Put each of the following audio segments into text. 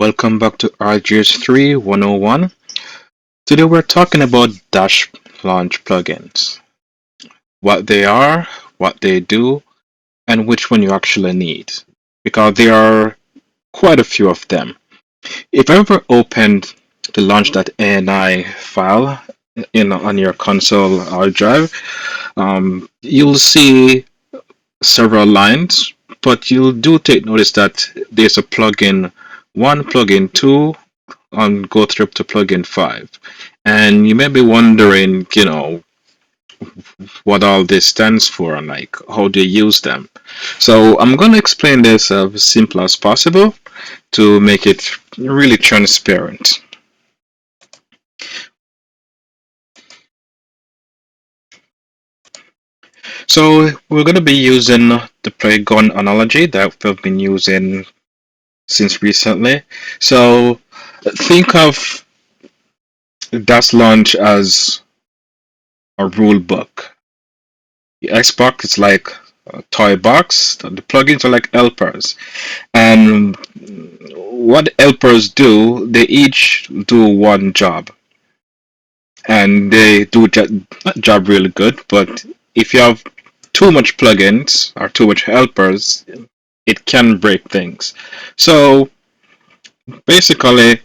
Welcome back to RGH 3 101. Today we're talking about DashLaunch plugins, what they are, what they do, and which one you actually need, because there are quite a few of them. If you ever opened the launch.ini file on your console hard drive, you'll see several lines, but you'll do take notice that there's a plugin 1, plugin 2, and go through up to plugin 5. And you may be wondering, what all this stands for and like how do you use them. So I'm going to explain this as simple as possible to make it really transparent. So we're going to be using the playgun analogy that we've been using since recently. So think of DashLaunch as a rule book. The Xbox is like a toy box. The plugins are like helpers. And what helpers do, they each do one job. And they do that job really good. But if you have too much plugins or too much helpers, it can break things. So basically,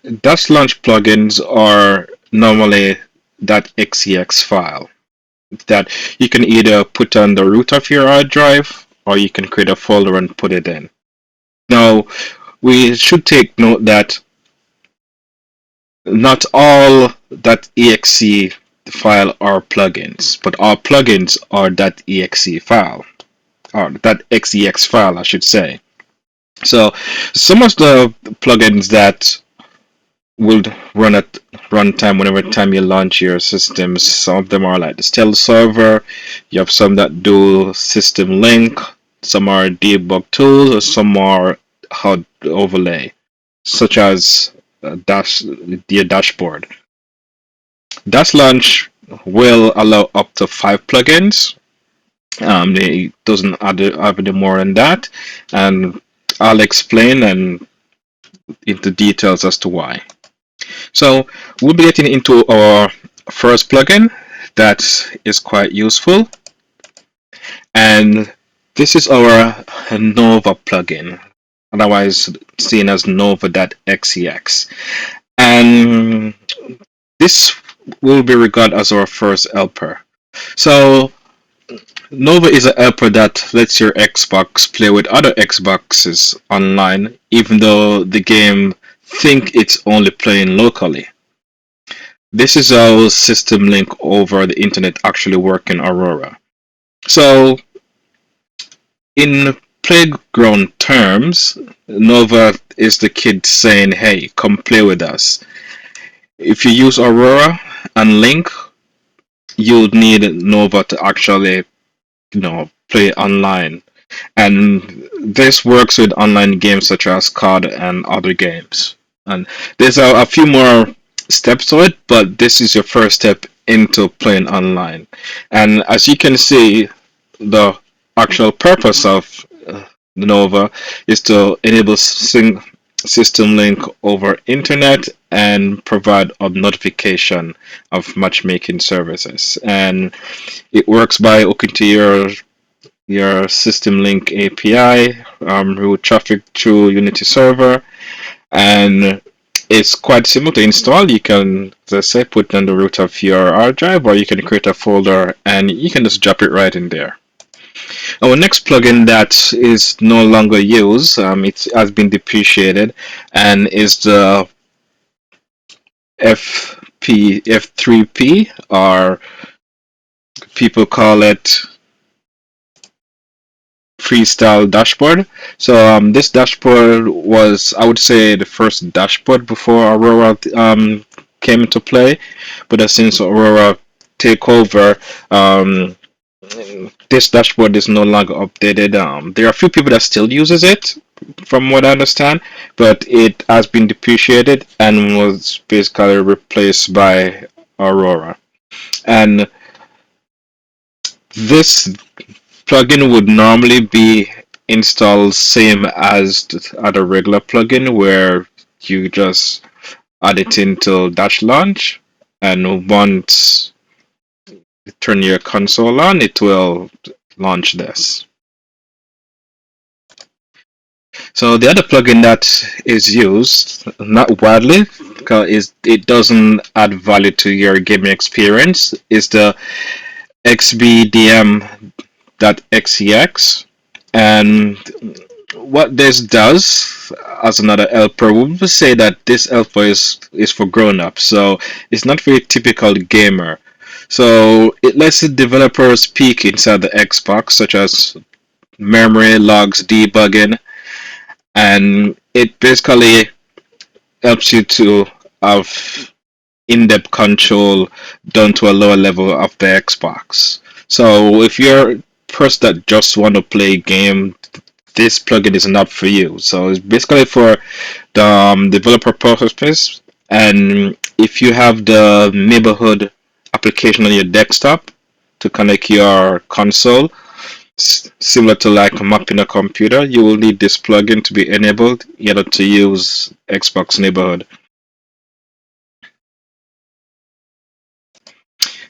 DashLaunch plugins are normally that .xex file that you can either put on the root of your hard drive or you can create a folder and put it in. Now, we should take note that not all that .exe file are plugins, but all plugins are that .exe file, or that .xex file, I should say. So, some of the plugins that will run at runtime whenever time you launch your systems. Some of them are like the Stealth server. You have some that do system link. Some are debug tools, or some are HUD overlay, such as the dashboard. DashLaunch will allow up to 5 plugins. It doesn't have any more than that, and I'll explain and into details as to why. So we'll be getting into our first plugin that is quite useful, and this is our Nova plugin, otherwise seen as Nova.xex, and this will be regarded as our first helper. So Nova is a helper that lets your Xbox play with other Xboxes online, even though the game think it's only playing locally. This is how system link over the internet actually work in Aurora. So in playground terms, Nova is the kid saying, hey, come play with us. If you use Aurora and Link, you need Nova to actually play online. And this works with online games such as COD and other games. And there's a few more steps to it, but this is your first step into playing online. And as you can see, the actual purpose of Nova is to enable system link over internet and provide a notification of matchmaking services. And it works by hooking to your system link API, route traffic through Unity server, and it's quite simple to install. You can, as I say, put it on the root of your hard drive, or you can create a folder and you can just drop it right in there. Our next plugin that is no longer used, it has been depreciated, and is the F3P, or people call it freestyle dashboard. So this dashboard was, I would say, the first dashboard before Aurora came into play, but since Aurora take over, this dashboard is no longer updated. There are a few people that still uses it, from what I understand, but it has been depreciated and was basically replaced by Aurora. And this plugin would normally be installed same as a regular plugin, where you just add it into DashLaunch, and once you turn your console on, it will launch this. So the other plugin that is used, not widely, because it doesn't add value to your gaming experience, is the xbdm.xex. And what this does, as another helper, we would say that this helper is for grown-ups, so it's not very typical gamer. So it lets the developers peek inside the Xbox, such as memory, logs, debugging, and it basically helps you to have in-depth control down to a lower level of the Xbox. So if you're a person that just want to play a game, this plugin is not for you. So it's basically for the developer purposes. And if you have the neighborhood application on your desktop to connect your console, similar to like mapping a computer, you will need this plugin to be enabled in order to use Xbox neighborhood.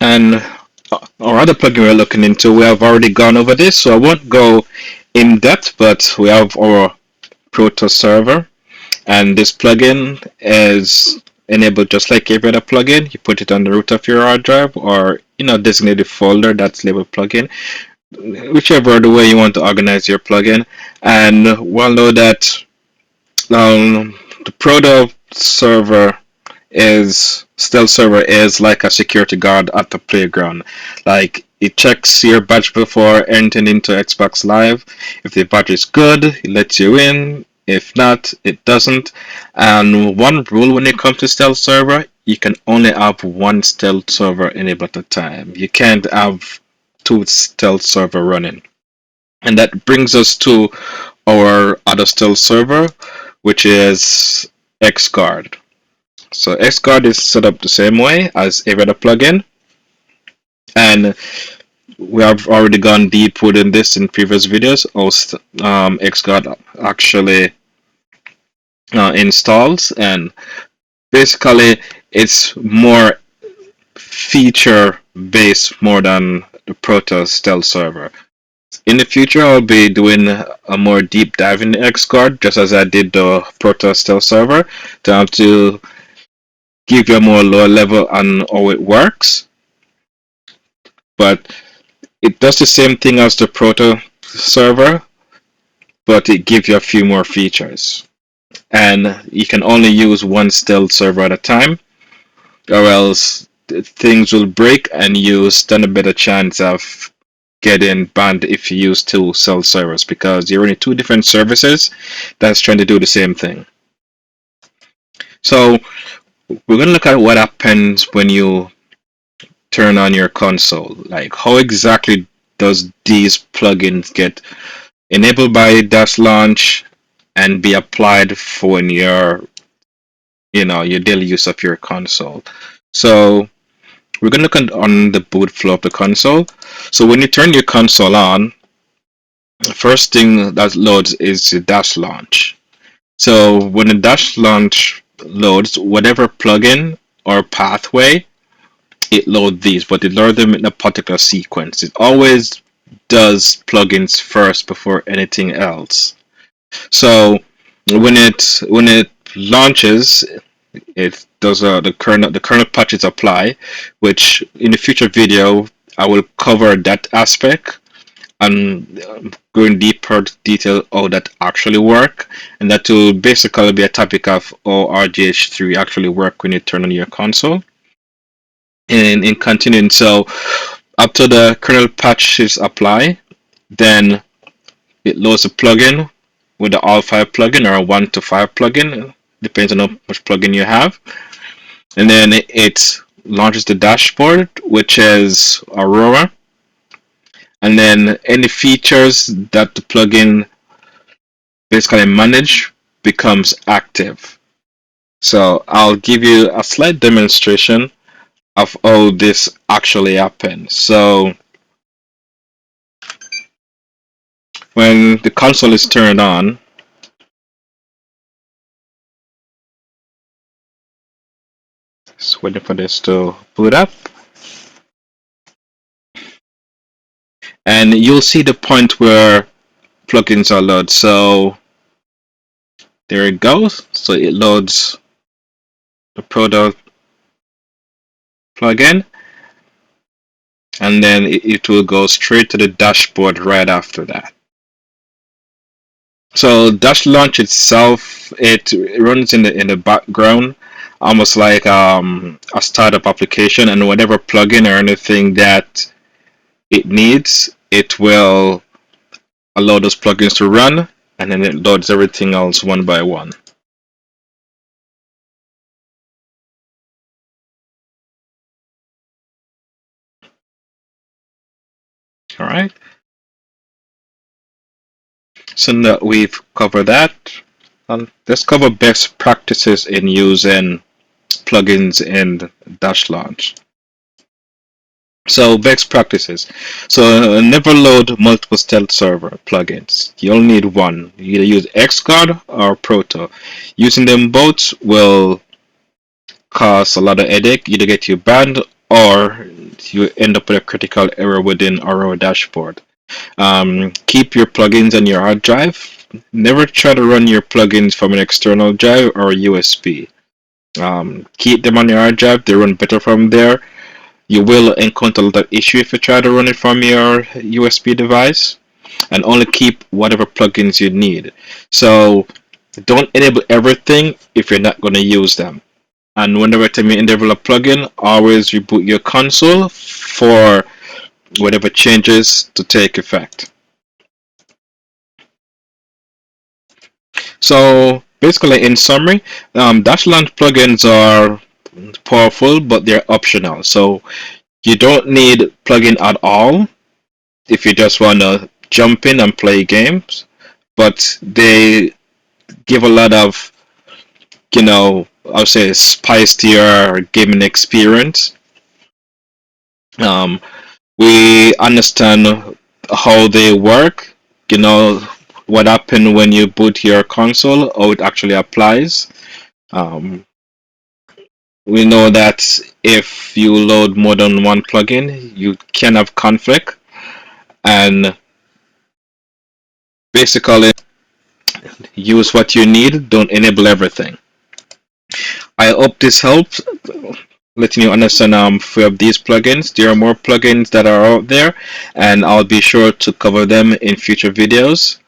And our other plugin we're looking into, we have already gone over this, so I won't go in depth, but we have our Proto server, and this plugin is enabled just like every other plugin. You put it on the root of your hard drive, or designated folder that's labeled plugin, whichever the way you want to organize your plugin. And we'll know that the Proto server Stealth server is like a security guard at the playground. Like, it checks your badge before entering into Xbox Live. If the badge is good, it lets you in. If not, it doesn't. And one rule when it comes to stealth server, you can only have one stealth server enabled at a time. You can't have two stealth server running. And that brings us to our other stealth server, which is xGuard. So xGuard is set up the same way as every other plugin, and we have already gone deep within this in previous videos. Also, xGuard actually installs, and basically it's more feature based more than the Proto Stealth server. In the future, I'll be doing a more deep dive in the xGuard, just as I did the Proto Stealth server, to give you a more lower level on how it works. But it does the same thing as the Proto server, but it gives you a few more features. And you can only use one stealth server at a time, or else things will break and you stand a better chance of getting banned if you use two stealth servers, because you're running two different services that's trying to do the same thing. So we're going to look at what happens when you turn on your console. Like, how exactly does these plugins get enabled by DashLaunch and be applied for your daily use of your console. So we're going to look on the boot flow of the console. So when you turn your console on, the first thing that loads is the DashLaunch. So when the DashLaunch loads, whatever plugin or pathway, it loads these, but it loads them in a particular sequence. It always does plugins first before anything else. So when it launches, it does the kernel patches apply, which in the future video I will cover that aspect and go in deeper detail how that actually work, and that will basically be a topic of how RGH3 actually work when you turn on your console. And in continuing, so after the kernel patches apply, then it loads a plugin with the all 5 plugin or a 1 to 5 plugin, depends on how much plugin you have. And then it launches the dashboard, which is Aurora. And then any features that the plugin basically manage becomes active. So I'll give you a slight demonstration of how this actually happens. So when the console is turned on, Just waiting for this to boot up. And you'll see the point where plugins are loaded. So there it goes. So it loads the Proto plugin, and then it will go straight to the dashboard right after that. So DashLaunch itself, it runs in the background, almost like a startup application, and whatever plugin or anything that it needs, it will allow those plugins to run, and then it loads everything else one by one. All right. So now that we've covered that, let's cover best practices in using plugins in DashLaunch. So best practices. So never load multiple stealth server plugins. You only need one. You either use xBGuard or Proto. Using them both will cause a lot of headache. Either get you banned or you end up with a critical error within Aurora dashboard. Keep your plugins on your hard drive. Never try to run your plugins from an external drive or USB. Keep them on your hard drive. They run better from there. You will encounter that issue if you try to run it from your USB device, and only keep whatever plugins you need. So don't enable everything if you're not going to use them. And whenever time you enable a plugin, always reboot your console for whatever changes to take effect. So basically, in summary, DashLaunch plugins are powerful, but they're optional. So you don't need plugin at all if you just want to jump in and play games, but they give a lot of, I'll say spice to your gaming experience. We understand how they work, what happened when you boot your console, how it actually applies. We know that if you load more than one plugin, you can have conflict, and basically use what you need, don't enable everything. I hope this helps letting you understand a few of these plugins. There are more plugins that are out there, and I'll be sure to cover them in future videos.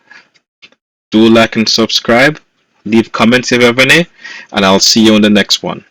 Do like and subscribe, leave comments if you have any, and I'll see you on the next one.